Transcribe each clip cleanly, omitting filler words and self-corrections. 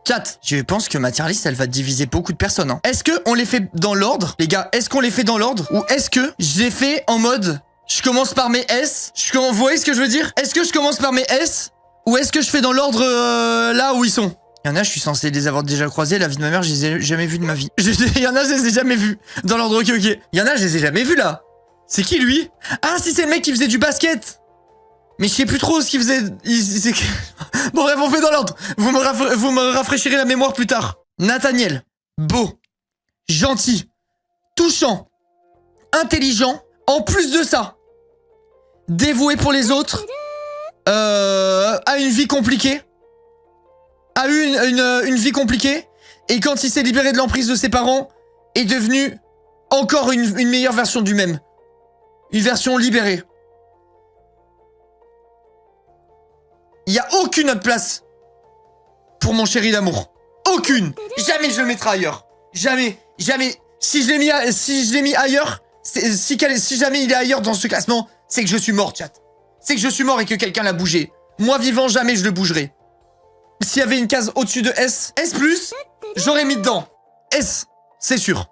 Chat, je pense que ma tier list, elle va diviser beaucoup de personnes. Hein. Est-ce qu'on les fait dans l'ordre? Les gars, est-ce qu'on les fait dans l'ordre? Ou est-ce que je les fais en mode... Je commence par mes S. Vous voyez ce que je veux dire? Est-ce que je commence par mes S? Ou est-ce que je fais dans l'ordre là où ils sont? Il y en a, je suis censé les avoir déjà croisés. La vie de ma mère, je les ai jamais vus de ma vie. Il y en a, je les ai jamais vus. Dans l'ordre, ok. Il y en a, je les ai jamais vus là. C'est qui lui? Ah, si, c'est le mec qui faisait du basket. Mais je sais plus trop ce qu'il faisait. Bon, bref, on fait dans l'ordre. Vous me rafraîchirez la mémoire plus tard. Nathaniel. Beau. Gentil. Touchant. Intelligent. En plus de ça. Dévoué pour les autres. A une vie compliquée. A eu une vie compliquée. Et quand il s'est libéré de l'emprise de ses parents, est devenu encore une meilleure version du même. Une version libérée. Il n'y a aucune autre place pour mon chéri d'amour. Aucune. Jamais je le mettrai ailleurs. Jamais. Jamais. Si je l'ai mis ailleurs, si jamais il est ailleurs dans ce classement, c'est que je suis mort, chat. C'est que je suis mort et que quelqu'un l'a bougé. Moi, vivant, jamais je le bougerai. S'il y avait une case au-dessus de S, S+, j'aurais mis dedans. S, c'est sûr.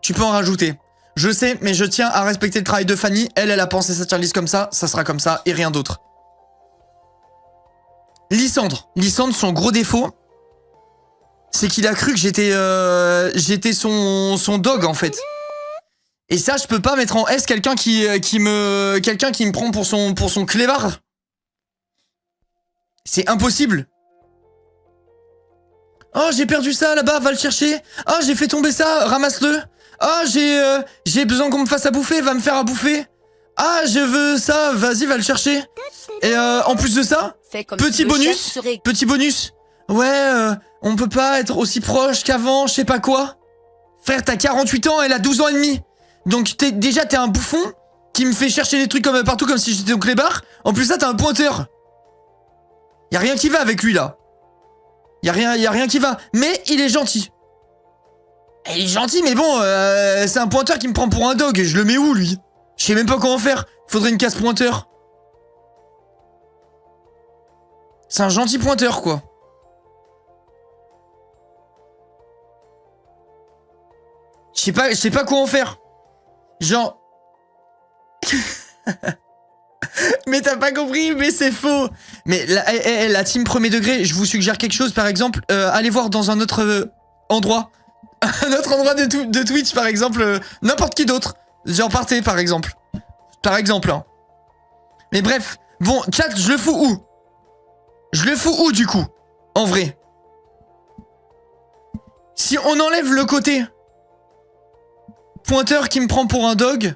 Tu peux en rajouter. Je sais, mais je tiens à respecter le travail de Fanny. Elle a pensé sa tier list comme ça sera comme ça et rien d'autre. Lysandre. Lysandre, son gros défaut, c'est qu'il a cru que j'étais son dog, en fait. Et ça, je peux pas mettre en S quelqu'un qui me prend pour son clébard. C'est impossible. Oh, j'ai perdu ça là-bas, va le chercher. Oh, j'ai fait tomber ça, ramasse-le. Oh, j'ai besoin qu'on me fasse à bouffer, va me faire à bouffer. Ah, je veux ça, vas-y, va le chercher. Et en plus de ça, petit bonus. Ouais, on peut pas être aussi proche qu'avant, je sais pas quoi. Frère, t'as 48 ans, elle a 12 ans et demi. Donc déjà, t'es un bouffon qui me fait chercher des trucs comme partout comme si j'étais au clébard. En plus, ça, t'as un pointeur. Y a rien qui va avec lui, là. Y a rien qui va. Mais il est gentil. Il est gentil, mais bon, c'est un pointeur qui me prend pour un dog. Je le mets où, lui? Je sais même pas comment faire. Faudrait une case pointeur. C'est un gentil pointeur, quoi. Je sais pas quoi en faire. Genre... Mais t'as pas compris, mais c'est faux. Mais la team premier degré, je vous suggère quelque chose, par exemple, allez voir dans un autre endroit. Un autre endroit de Twitch, par exemple, n'importe qui d'autre. Genre partez, par exemple. Par exemple, hein. Mais bref, bon, chat, je le fous où? Je le fous où, du coup? En vrai. Si on enlève le côté pointeur qui me prend pour un dog,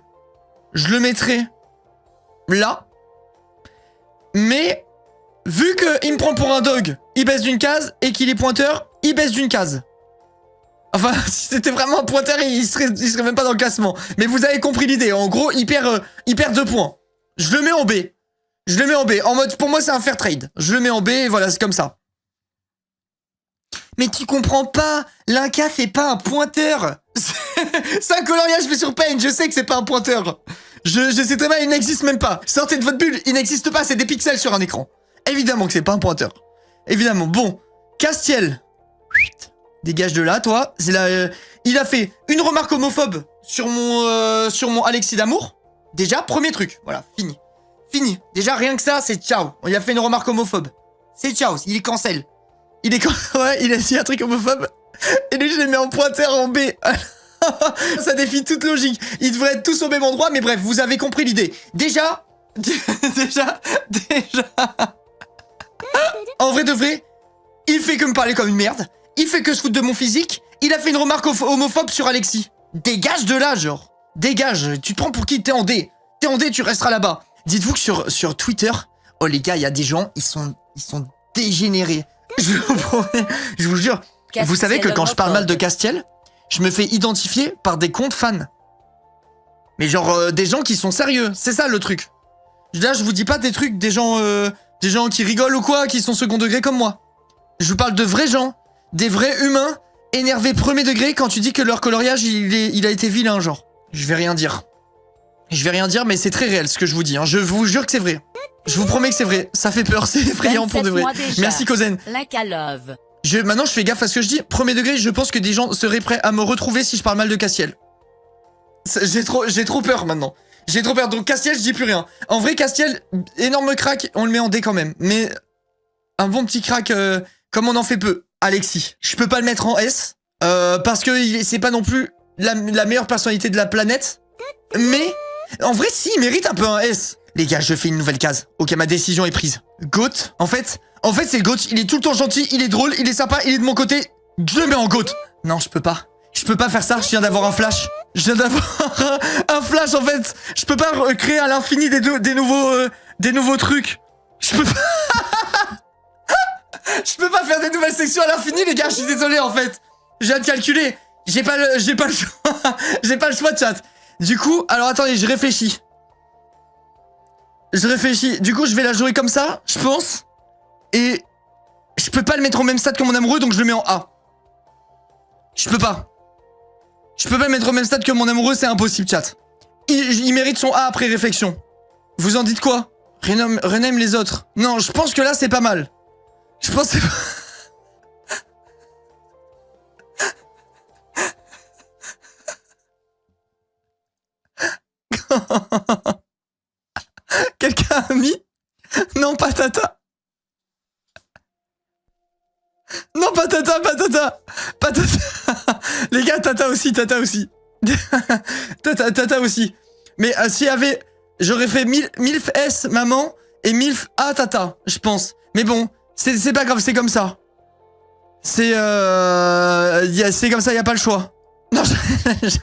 je le mettrai là. Mais vu qu'il me prend pour un dog, il baisse d'une case, et qu'il est pointeur, il baisse d'une case. Enfin, si c'était vraiment un pointeur, il serait même pas dans le classement. Mais vous avez compris l'idée. En gros, il perd 2 points. Je le mets en B. Je le mets en B. En mode, pour moi, c'est un fair trade. Je le mets en B, et voilà, c'est comme ça. Mais tu comprends pas, l'Inca, c'est pas un pointeur. C'est un coloriage fait sur Paint, je sais que c'est pas un pointeur. Je sais très bien, il n'existe même pas. Sortez de votre bulle, il n'existe pas, c'est des pixels sur un écran. Évidemment que c'est pas un pointeur. Évidemment. Bon, Castiel. Dégage de là, toi. C'est là, il a fait une remarque homophobe sur mon Alexis d'amour. Déjà, premier truc. Voilà, fini. Fini. Déjà, rien que ça, c'est ciao. Il a fait une remarque homophobe. C'est ciao, il est cancel. Ouais, il a dit un truc homophobe. Et lui, je l'ai mis en pointeur en B. Ça défie toute logique. Ils devraient être tous au même endroit, mais bref, vous avez compris l'idée. Déjà. En vrai de vrai, il fait que me parler comme une merde. Il fait que se foutre de mon physique. Il a fait une remarque homophobe sur Alexis. Dégage de là, genre. Dégage. Tu te prends pour qui? T'es en D. T'es en D, tu resteras là-bas. Dites-vous que sur Twitter, oh les gars, il y a des gens, ils sont dégénérés. Je vous jure. Castiel, vous savez que quand je parle mal de Castiel, je me fais identifier par des comptes fans. Mais genre des gens qui sont sérieux. C'est ça le truc. Là, je vous dis pas des trucs, des gens qui rigolent ou quoi, qui sont second degré comme moi. Je vous parle de vrais gens, des vrais humains, énervés premier degré quand tu dis que leur coloriage, il a été vilain, genre. Je vais rien dire. Je vais rien dire, mais c'est très réel ce que je vous dis. Hein. Je vous jure que c'est vrai. Je vous promets que c'est vrai. Ça fait peur, c'est effrayant pour de vrai. Merci, Kozen. Maintenant, je fais gaffe à ce que je dis. Premier degré, je pense que des gens seraient prêts à me retrouver si je parle mal de Castiel. J'ai trop peur maintenant. J'ai trop peur. Donc Castiel, je dis plus rien. En vrai, Castiel, énorme crack, on le met en D quand même. Mais un bon petit crack, comme on en fait peu. Alexis, je peux pas le mettre en S. Parce que c'est pas non plus la meilleure personnalité de la planète. Mais, en vrai, si, il mérite un peu un S. Les gars, je fais une nouvelle case. Ok, ma décision est prise. Goat, en fait c'est le Goat. Il est tout le temps gentil, il est drôle, il est sympa, il est de mon côté. Je le mets en Goat. Non, je peux pas. Je peux pas faire ça, je viens d'avoir un flash. Je viens d'avoir un flash, en fait. Je peux pas créer à l'infini des nouveaux trucs. Je peux pas... je peux pas faire des nouvelles sections à l'infini, les gars, je suis désolé, en fait. Je viens de calculer. J'ai pas le choix. J'ai pas le choix, chat. Du coup, alors attendez, je réfléchis. Du coup, je vais la jouer comme ça, je pense. Et je peux pas le mettre au même stade que mon amoureux, donc je le mets en A. Je peux pas. Je peux pas le mettre au même stade que mon amoureux, c'est impossible, chat. Il mérite son A après réflexion. Vous en dites quoi? Renaime les autres. Non, je pense que là, c'est pas mal. Je pense que c'est pas... Quelqu'un a mis... Non, pas Tata. Non, pas Tata. Les gars, Tata aussi. Tata aussi. Mais s'il y avait... J'aurais fait Milf S, maman, et Milf A, Tata, je pense. Mais bon, c'est pas grave, c'est comme ça. C'est comme ça, y a pas le choix. Non, je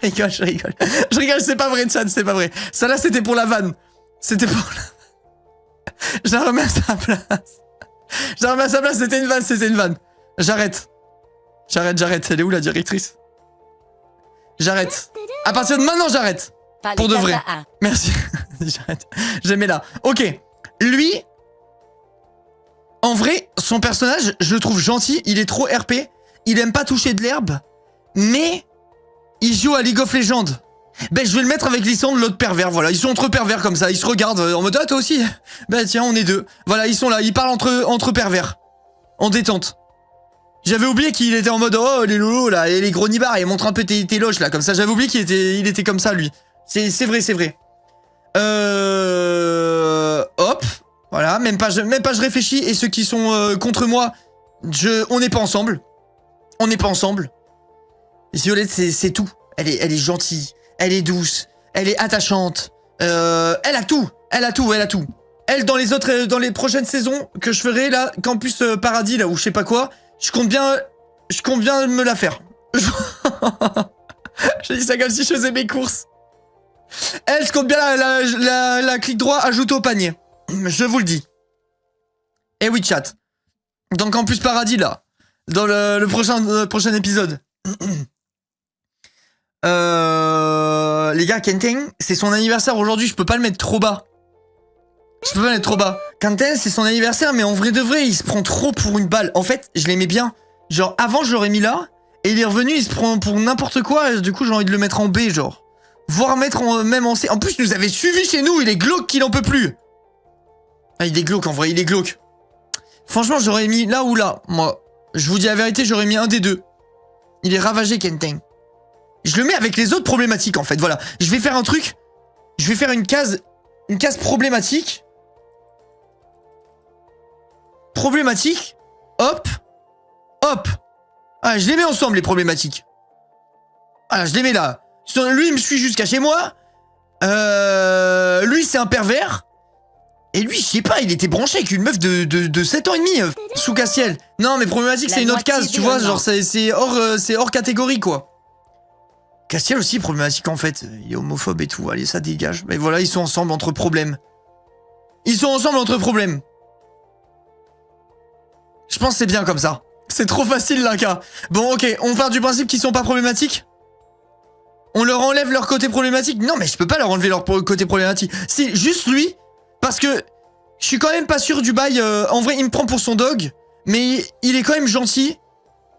rigole. Je rigole, c'est pas vrai, chat, c'est pas vrai. Ça là, c'était pour la vanne. C'était pour la... Je la remets à sa place. C'était une vanne. J'arrête. Elle est où la directrice? J'arrête. À partir de maintenant, j'arrête. Pour de vrai. Merci. J'arrête. J'aimais là. Ok. Lui, en vrai, son personnage, je le trouve gentil. Il est trop RP. Il aime pas toucher de l'herbe. Mais il joue à League of Legends. Ben, je vais le mettre avec Lysandre, l'autre pervers, voilà. Ils sont entre pervers comme ça, ils se regardent en mode « Ah, toi aussi ?» Ben tiens, on est deux. Voilà, ils sont là, ils parlent entre pervers. En détente. J'avais oublié qu'il était en mode « Oh, les lolos, là, et les gros nibards, et montre un peu tes loches, là. » Comme ça, j'avais oublié qu'il était comme ça, lui. C'est vrai. Hop. Voilà, même pas je réfléchis, et ceux qui sont contre moi, on n'est pas ensemble. Violette, c'est tout. Elle est gentille. Elle est douce, elle est attachante, elle a tout. Elle, dans les prochaines saisons que je ferai, là, Campus Paradis, là, ou je sais pas quoi, je compte bien me la faire. J'ai dit ça comme si je faisais mes courses. Elle, je compte bien la clic droit, ajouter au panier. Je vous le dis. Eh oui, chat. Dans Campus Paradis, là, dans le prochain épisode. Les gars, Kenteng, c'est son anniversaire aujourd'hui, je peux pas le mettre trop bas. Kenteng, c'est son anniversaire, mais en vrai de vrai, il se prend trop pour une balle. En fait, je l'aimais bien. Genre, avant, je l'aurais mis là, et il est revenu, il se prend pour n'importe quoi, et du coup, j'ai envie de le mettre en B, genre. Voire mettre même en C. En plus, il nous avait suivi chez nous, il est glauque qu'il en peut plus. Ah, il est glauque, en vrai, il est glauque. Franchement, j'aurais mis là ou là, moi. Je vous dis la vérité, j'aurais mis un des deux. Il est ravagé, Kenteng. Je le mets avec les autres problématiques, en fait, voilà. Je vais faire un truc. Je vais faire une case problématique. Hop. Ah, je les mets ensemble, les problématiques. Ah, je les mets là. Lui, il me suit jusqu'à chez moi. Lui, c'est un pervers. Et lui, je sais pas, il était branché avec une meuf de 7 ans et demi, sous Castiel. Non, mais problématique, c'est une autre case, tu vois, genre, c'est hors catégorie, quoi. Castiel aussi, problématique, en fait. Il est homophobe et tout, allez, ça dégage. Mais voilà, ils sont ensemble entre problèmes. Je pense que c'est bien comme ça. C'est trop facile, là, gars. Bon, ok, on part du principe qu'ils sont pas problématiques. On leur enlève leur côté problématique. Non, mais je peux pas leur enlever leur côté problématique. C'est juste lui, parce que je suis quand même pas sûr du bail. En vrai, il me prend pour son dog, mais il est quand même gentil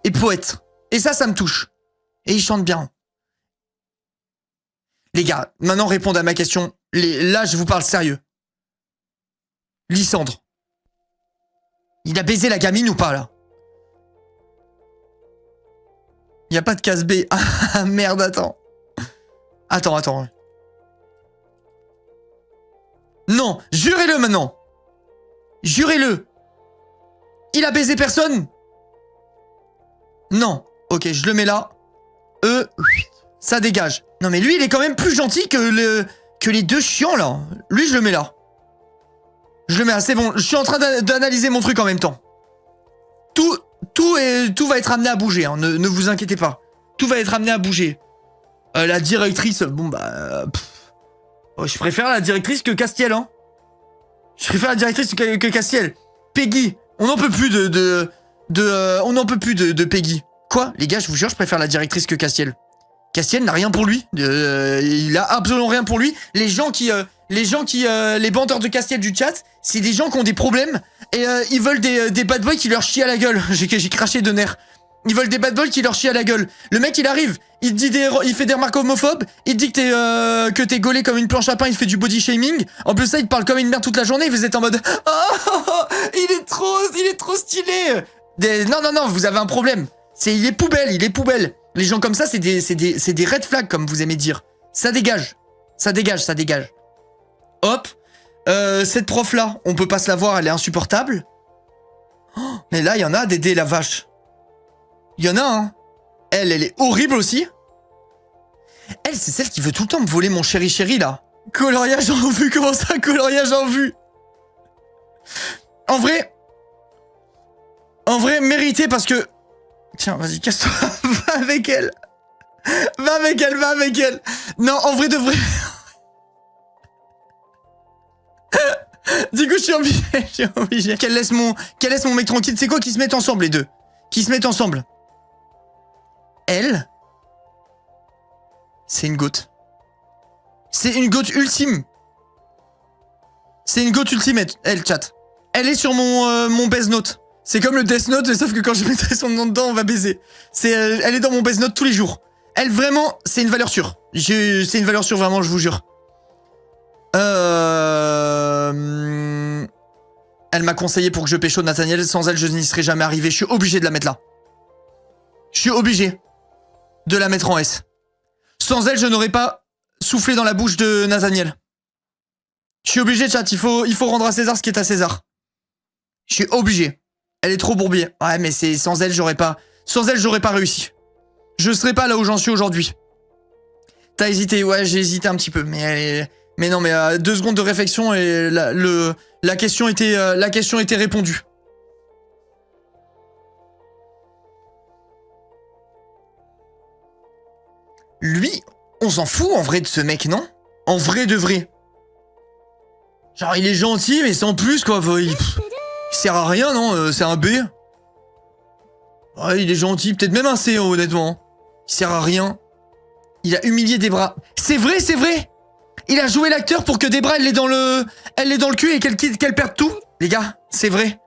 et poète. Et ça me touche. Et il chante bien. Les gars, maintenant répondre à ma question. Là, je vous parle sérieux. Lysandre. Il a baisé la gamine ou pas, là? Il n'y a pas de case B. Ah, merde, attends. Attends. Non, jurez-le maintenant. Jurez-le. Il a baisé personne? Non. Ok, je le mets là. Ça dégage. Non, mais lui, il est quand même plus gentil que les deux chiants, là. Lui, je le mets là. Je le mets là, c'est bon. Je suis en train d'analyser mon truc en même temps. Tout va être amené à bouger, hein. Ne vous inquiétez pas. Tout va être amené à bouger. La directrice, bon bah... je préfère la directrice que Castiel, hein. Je préfère la directrice que Castiel. Peggy, on n'en peut plus on n'en peut plus de Peggy. Quoi? Les gars, je vous jure, je préfère la directrice que Castiel. Castiel n'a rien pour lui. Il a absolument rien pour lui. Les bandeurs de Castiel du chat, c'est des gens qui ont des problèmes et ils veulent des bad boys qui leur chient à la gueule. J'ai craché de nerfs. Ils veulent des bad boys qui leur chient à la gueule. Le mec, il arrive, il fait des remarques homophobes, il te dit que t'es gaulé comme une planche à pain, il fait du body shaming. En plus ça, il te parle comme une merde toute la journée, vous êtes en mode oh, il est trop stylé. Non, vous avez un problème. Il est poubelle. Les gens comme ça, c'est des red flags, comme vous aimez dire. Ça dégage. Hop. Cette prof-là, on peut pas se la voir, elle est insupportable. Oh, mais là, il y en a des la vache. Il y en a, hein. Elle est horrible aussi. Elle, c'est celle qui veut tout le temps me voler mon chéri, là. Coloriage en vue, comment ça, coloriage en vue? En vrai, mérité parce que... Tiens, vas-y, casse-toi. Va avec elle. Non, en vrai de vrai... Du coup, je suis obligé. Qu'elle laisse mon mec tranquille. C'est quoi qu'ils se mettent ensemble, les deux? Qui se mettent ensemble. Elle, c'est une goth. C'est une goth ultime. Elle, chat. Elle est sur mon base note. C'est comme le Death Note, sauf que quand je mettrai son nom dedans, on va baiser. Elle est dans mon base note tous les jours. Elle, vraiment, c'est une valeur sûre. C'est une valeur sûre, vraiment, je vous jure. Elle m'a conseillé pour que je pécho Nathaniel. Sans elle, je n'y serais jamais arrivé. Je suis obligé de la mettre là. Je suis obligé de la mettre en S. Sans elle, je n'aurais pas soufflé dans la bouche de Nathaniel. Je suis obligé, chat. Il faut rendre à César ce qui est à César. Je suis obligé. Elle est trop bourbier. Ouais, mais sans elle, j'aurais pas réussi. Je serais pas là où j'en suis aujourd'hui. T'as hésité? Ouais, j'ai hésité un petit peu. Mais non, mais 2 secondes de réflexion et la question était répondue. Lui, on s'en fout en vrai de ce mec, non? En vrai de vrai. Genre, il est gentil, mais sans plus, quoi. Il sert à rien, non? C'est un B. Ouais, il est gentil, peut-être même un C, honnêtement. Il sert à rien. Il a humilié Debra. C'est vrai! Il a joué l'acteur pour que Debra, elle l'ait dans le cul et qu'elle perde tout. Les gars, c'est vrai.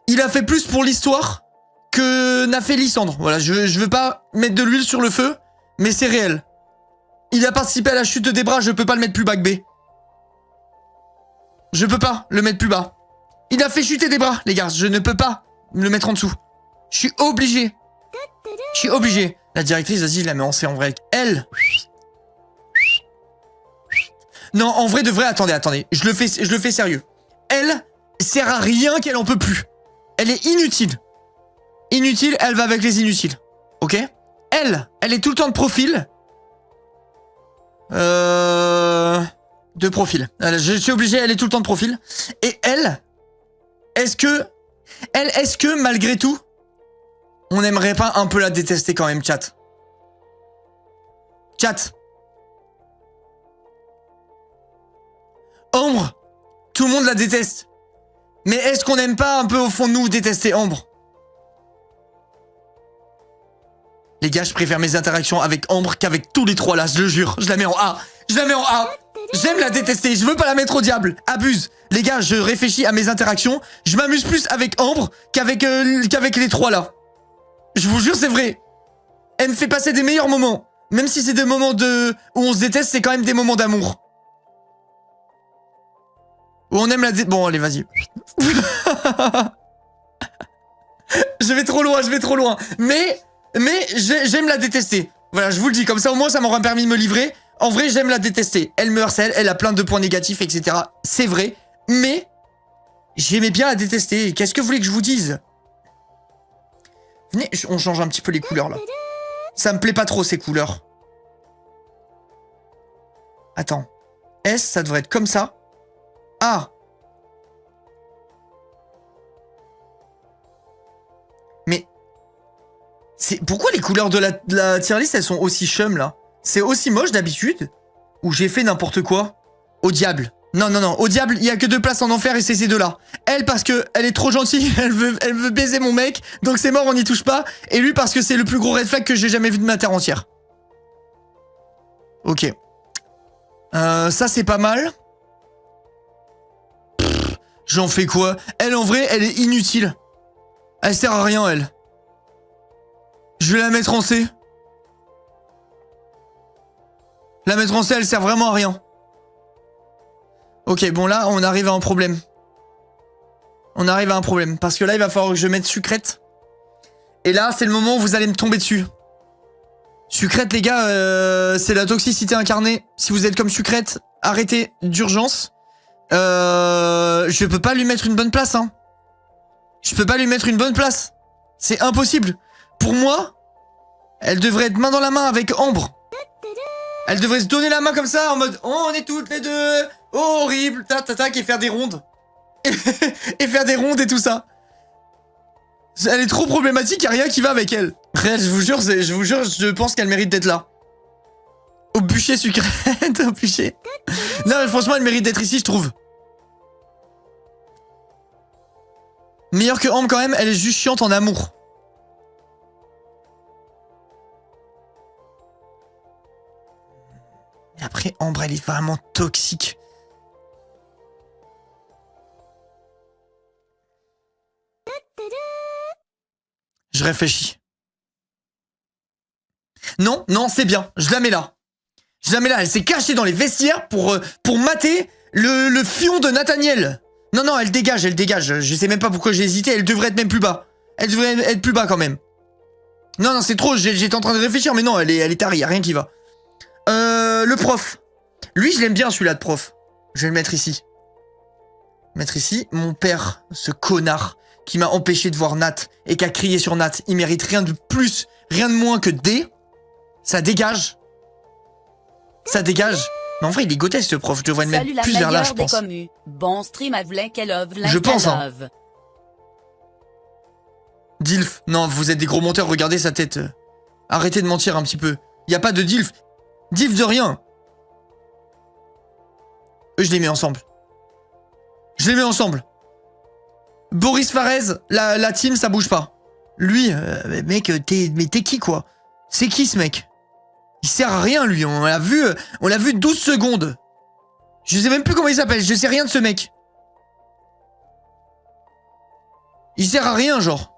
Il a fait plus pour l'histoire que n'a fait Lysandre. Voilà, je veux pas mettre de l'huile sur le feu, mais c'est réel. Il a participé à la chute de Debra, je peux pas le mettre plus bas que B. Je peux pas le mettre plus bas. Il a fait chuter Debra, les gars, je ne peux pas le mettre en dessous. Je suis obligé. La directrice, vas-y, je la mets en C en vrai. Elle. Non, en vrai de vrai, attendez. Je le fais sérieux. Elle sert à rien qu'elle en peut plus. Elle est inutile. Inutile, elle va avec les inutiles. Ok? Elle est tout le temps de profil. De profil. Je suis obligé, elle est tout le temps de profil. Et elle, est-ce que malgré tout, on n'aimerait pas un peu la détester quand même, chat? Ambre, tout le monde la déteste. Mais est-ce qu'on n'aime pas un peu au fond de nous détester Ambre? Les gars, je préfère mes interactions avec Ambre qu'avec tous les trois là, je le jure. Je la mets en A. J'aime la détester, je veux pas la mettre au diable. Abuse. Les gars, je réfléchis à mes interactions. Je m'amuse plus avec Ambre qu'avec les trois là. Je vous jure, c'est vrai. Elle me fait passer des meilleurs moments. Même si c'est des moments où on se déteste, c'est quand même des moments d'amour. Ou on aime la Bon, allez, vas-y. Je vais trop loin. Mais j'aime la détester. Voilà, je vous le dis, comme ça au moins ça m'aura permis de me livrer. En vrai, j'aime la détester. Elle me harcèle, elle a plein de points négatifs, etc. C'est vrai, mais j'aimais bien la détester. Qu'est-ce que vous voulez que je vous dise? Venez, on change un petit peu les couleurs, là. Ça me plaît pas trop, ces couleurs. Attends. S, ça devrait être comme ça. Ah. Mais... Pourquoi les couleurs de la tier list, elles sont aussi chum, là? C'est aussi moche d'habitude? Ou j'ai fait n'importe quoi? Au diable. Non, au diable, il y a que 2 places en enfer et c'est ces deux-là. Elle, parce que elle est trop gentille, elle veut baiser mon mec, donc c'est mort, on n'y touche pas. Et lui, parce que c'est le plus gros red flag que j'ai jamais vu de ma terre entière. Ok. Ça, c'est pas mal. J'en fais quoi? Elle, en vrai, elle est inutile. Elle sert à rien, elle. Je vais la mettre en C. La mettre en C, elle sert vraiment à rien. Ok, bon là, on arrive à un problème. Parce que là, il va falloir que je mette Sucrète. Et là, c'est le moment où vous allez me tomber dessus. Sucrète, les gars, c'est la toxicité incarnée. Si vous êtes comme Sucrète, arrêtez d'urgence. Je peux pas lui mettre une bonne place, hein. Je peux pas lui mettre une bonne place. C'est impossible. Pour moi, elle devrait être main dans la main avec Ambre. Elle devrait se donner la main comme ça, en mode « Oh, on est toutes les deux. Oh, horrible. » Tac, et faire des rondes. Et faire des rondes et tout ça. Elle est trop problématique, y a rien qui va avec elle. Réel, je vous jure, je pense qu'elle mérite d'être là. Au bûcher Sucrète, au bûcher. Non, mais franchement, elle mérite d'être ici, je trouve. Meilleure que Ambre quand même, elle est juste chiante en amour. Mais après, Ambre, elle est vraiment toxique. Je réfléchis. Non, c'est bien. Je la mets là. Elle s'est cachée dans les vestiaires pour mater le fion de Nathaniel. Non, elle dégage. Je sais même pas pourquoi j'ai hésité. Elle devrait être même plus bas. Elle devrait être plus bas quand même. Non, c'est trop. J'étais en train de réfléchir, mais non, elle est tarée. Y a rien qui va. Le prof. Lui, je l'aime bien, celui-là de prof. Je vais le mettre ici. Mon père, ce connard qui m'a empêché de voir Nat et qui a crié sur Nat. Il mérite rien de plus, rien de moins que D. Ça dégage. Mais en vrai, il est gothesque, ce prof. Je devrais le mettre plus vers là, je pense. Bon stream à je pense, hein. Dilf. Non, vous êtes des gros menteurs, regardez sa tête. Arrêtez de mentir un petit peu. Y a pas de Dilf. Dilf de rien. Eux, je les mets ensemble. Boris Farez, la team, ça bouge pas. Lui, mec, t'es qui, quoi? C'est qui, ce mec? Il sert à rien, lui. On l'a vu 12 secondes. Je sais même plus comment il s'appelle. Je sais rien de ce mec. Il sert à rien, genre.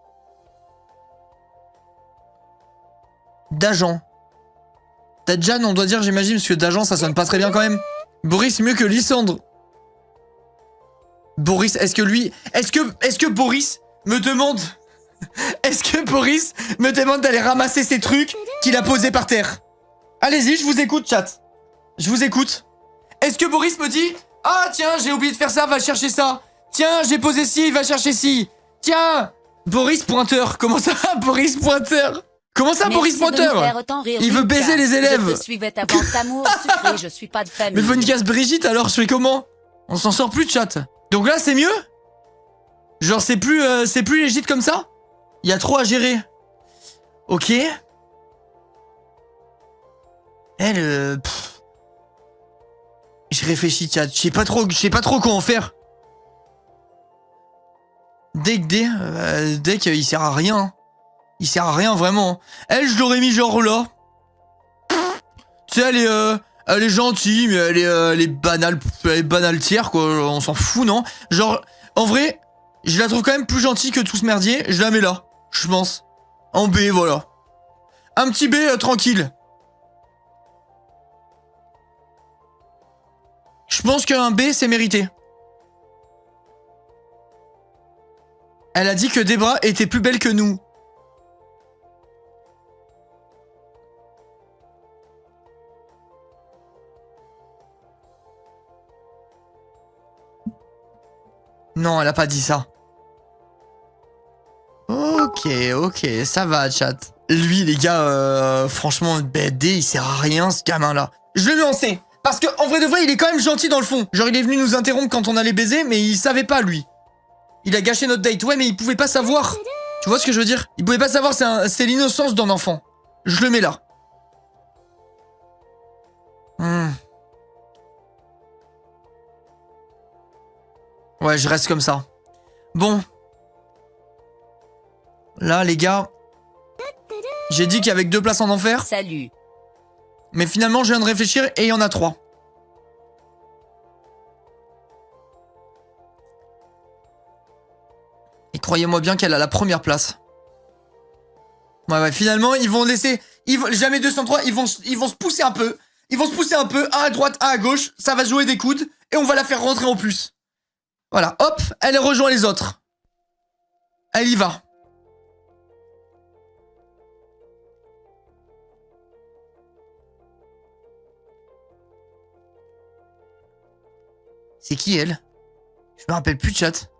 D'agent. Dajan, on doit dire, j'imagine, parce que d'agent, ça sonne pas très bien quand même. Boris, mieux que Lysandre. Boris, est-ce que Boris me demande... Est-ce que Boris me demande d'aller ramasser ces trucs qu'il a posés par terre? Allez-y, je vous écoute, chat. Je vous écoute. Est-ce que Boris me dit « Ah, tiens, j'ai oublié de faire ça, va chercher ça. Tiens, j'ai posé ci, va chercher ci. Tiens !» Boris Pointeur. Comment ça, Boris Pointeur? Comment ça, Boris Pointeur? Il veut baiser les élèves. Je te suivais ta bande d'amour sucré, je suis pas de famille. Mais faut une casse Brigitte, alors je fais comment? On s'en sort plus de chat. Donc là, c'est mieux? Genre, c'est plus légit comme ça? Il y a trop à gérer. Ok. Elle, je réfléchis, chat. Je sais pas trop quoi en faire. Deck, il sert à rien. Il sert à rien, vraiment. Elle, je l'aurais mis genre là. Tu sais, elle est gentille, mais elle est banale tiers, quoi. On s'en fout, non? Genre, en vrai, je la trouve quand même plus gentille que tout ce merdier. Je la mets là, je pense. En B, voilà. Un petit B tranquille. Je pense qu'un B, c'est mérité. Elle a dit que Debra était plus belle que nous. Non, elle a pas dit ça. Ok, ça va, chat. Lui, les gars, franchement, BD, il sert à rien, ce gamin-là. Je le mets en C. Parce que, en vrai de vrai, il est quand même gentil dans le fond. Genre, il est venu nous interrompre quand on allait baiser, mais il savait pas, lui. Il a gâché notre date. Ouais, mais il pouvait pas savoir. Tu vois ce que je veux dire? Il pouvait pas savoir, c'est l'innocence d'un enfant. Je le mets là. Ouais, je reste comme ça. Bon. Là, les gars, j'ai dit qu'il y avait que 2 places en enfer. Salut. Mais finalement, je viens de réfléchir et il y en a 3. Et croyez-moi bien qu'elle a la première place. Ouais, finalement, ils vont laisser... jamais 203, ils vont se pousser un peu. Ils vont se pousser un peu, un à droite, un à gauche. Ça va jouer des coudes et on va la faire rentrer en plus. Voilà, hop, elle rejoint les autres. Elle y va. C'est qui, elle? Je me rappelle plus de chat.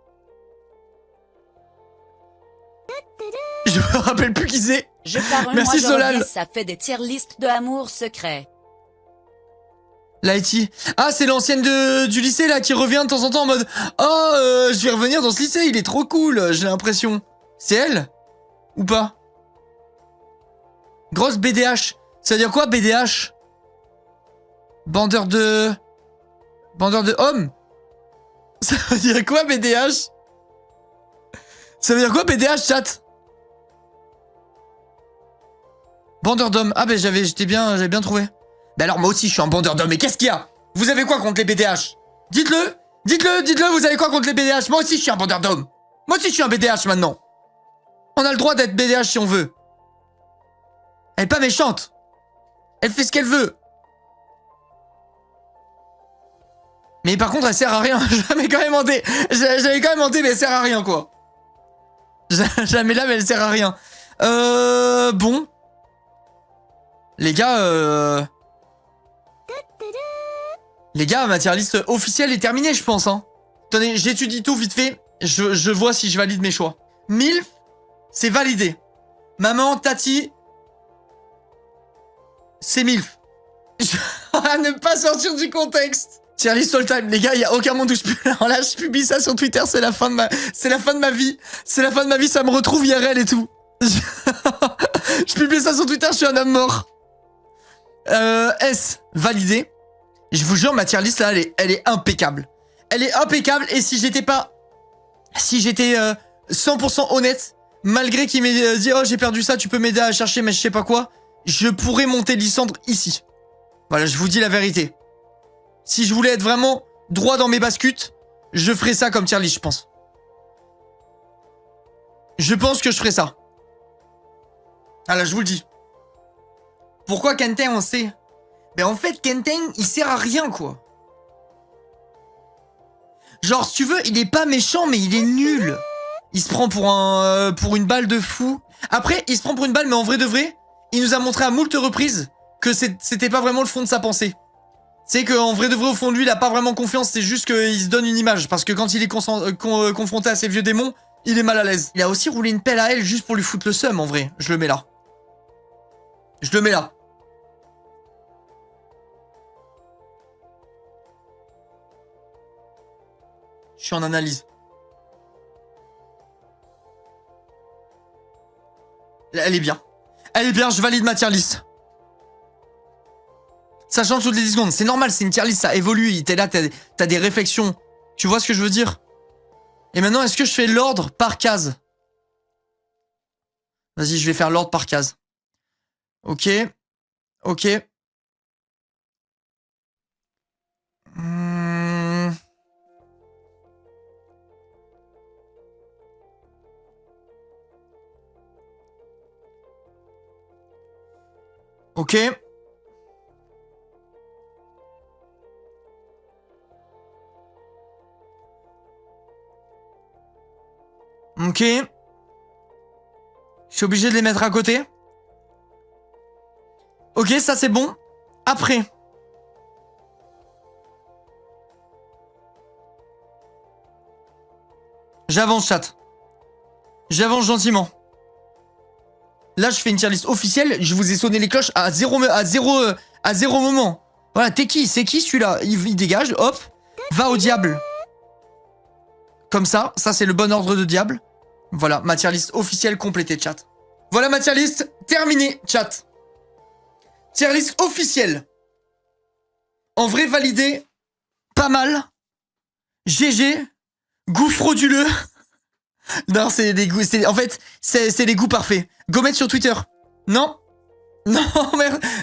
Je me rappelle plus qui c'est. Je parle Merci, moi, Solal. Ça fait des tier listes de amour secret. Lighty. Ah, c'est l'ancienne du lycée, là, qui revient de temps en temps en mode « Oh, je vais revenir dans ce lycée, il est trop cool, j'ai l'impression. » C'est elle? Ou pas? Grosse BDH. Ça veut dire quoi, BDH? Bandeur de hommes? Ça veut dire quoi, BDH? Ça veut dire quoi, BDH, chat? Bandeur d'hommes. Ah, ben j'avais bien trouvé. Ben alors, moi aussi, je suis un bandeur d'hommes. Mais qu'est-ce qu'il y a? Vous avez quoi contre les BDH? Dites-le, vous avez quoi contre les BDH? Moi aussi, je suis un bandeur d'hommes. Moi aussi, je suis un BDH maintenant. On a le droit d'être BDH si on veut. Elle est pas méchante. Elle fait ce qu'elle veut. Mais par contre, elle sert à rien. J'avais quand même demandé, mais elle sert à rien, quoi. Jamais là, mais elle sert à rien. Bon. Les gars, ma tier list officielle est terminée, je pense, hein. Attendez, j'étudie tout vite fait. Je vois si je valide mes choix. MILF, c'est validé. Maman, Tati, c'est MILF. À ne pas sortir du contexte. Tier list all time. Les gars, il y a aucun monde où je peux... Alors là, je publie ça sur Twitter, c'est la fin de ma vie. C'est la fin de ma vie, ça me retrouve IRL et tout. Je publie ça sur Twitter, je suis un homme mort. S, validé. Je vous jure, ma tier list là, elle est impeccable. Elle est impeccable et si j'étais 100% honnête, malgré qu'il m'ait dit « Oh, j'ai perdu ça, tu peux m'aider à chercher, mais je sais pas quoi », je pourrais monter Lysandre ici. Voilà, je vous dis la vérité. Si je voulais être vraiment droit dans mes bascutes, je ferais ça comme tier list, je pense. Je pense que je ferais ça. Ah là, je vous le dis. Pourquoi Quentin, on sait? Ben en fait, Quentin, il sert à rien, quoi. Genre, si tu veux, il est pas méchant, mais il est nul. Il se prend pour une balle de fou. Après, il se prend pour une balle, mais en vrai de vrai, il nous a montré à moult reprises que c'était pas vraiment le fond de sa pensée. C'est qu'en vrai de vrai, au fond de lui, il a pas vraiment confiance, c'est juste qu'il se donne une image. Parce que quand il est confronté à ses vieux démons, il est mal à l'aise. Il a aussi roulé une pelle à elle juste pour lui foutre le seum, en vrai. Je le mets là. Je le mets là. Je suis en analyse. Elle est bien. Elle est bien, je valide ma tier list. Ça change toutes les 10 secondes. C'est normal, c'est une tier list, ça évolue. T'es là, t'as des réflexions. Tu vois ce que je veux dire? Et maintenant, est-ce que je fais l'ordre par case? Vas-y, je vais faire l'ordre par case. Ok. Ok. Ok. Ok. Je suis obligé de les mettre à côté. Ok, ça c'est bon. Après. J'avance, chat. J'avance gentiment. Là, je fais une tier list officielle. Je vous ai sonné les cloches à zéro moment. Voilà, t'es qui? C'est qui celui-là? Il dégage, hop. Va au diable. Comme ça c'est le bon ordre de diable. Voilà, ma tier list officielle complétée, chat. Voilà ma tier list terminée, chat. Tier list officielle. En vrai, validé. Pas mal. GG. Goût frauduleux. Non, c'est des goûts. En fait, c'est les goûts parfaits. Go mettre sur Twitter. Non. Non,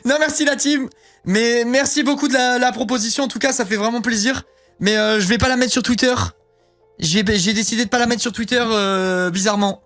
non, merci la team. Mais merci beaucoup de la proposition. En tout cas, ça fait vraiment plaisir. Mais je vais pas la mettre sur Twitter. J'ai décidé de pas la mettre sur Twitter, bizarrement.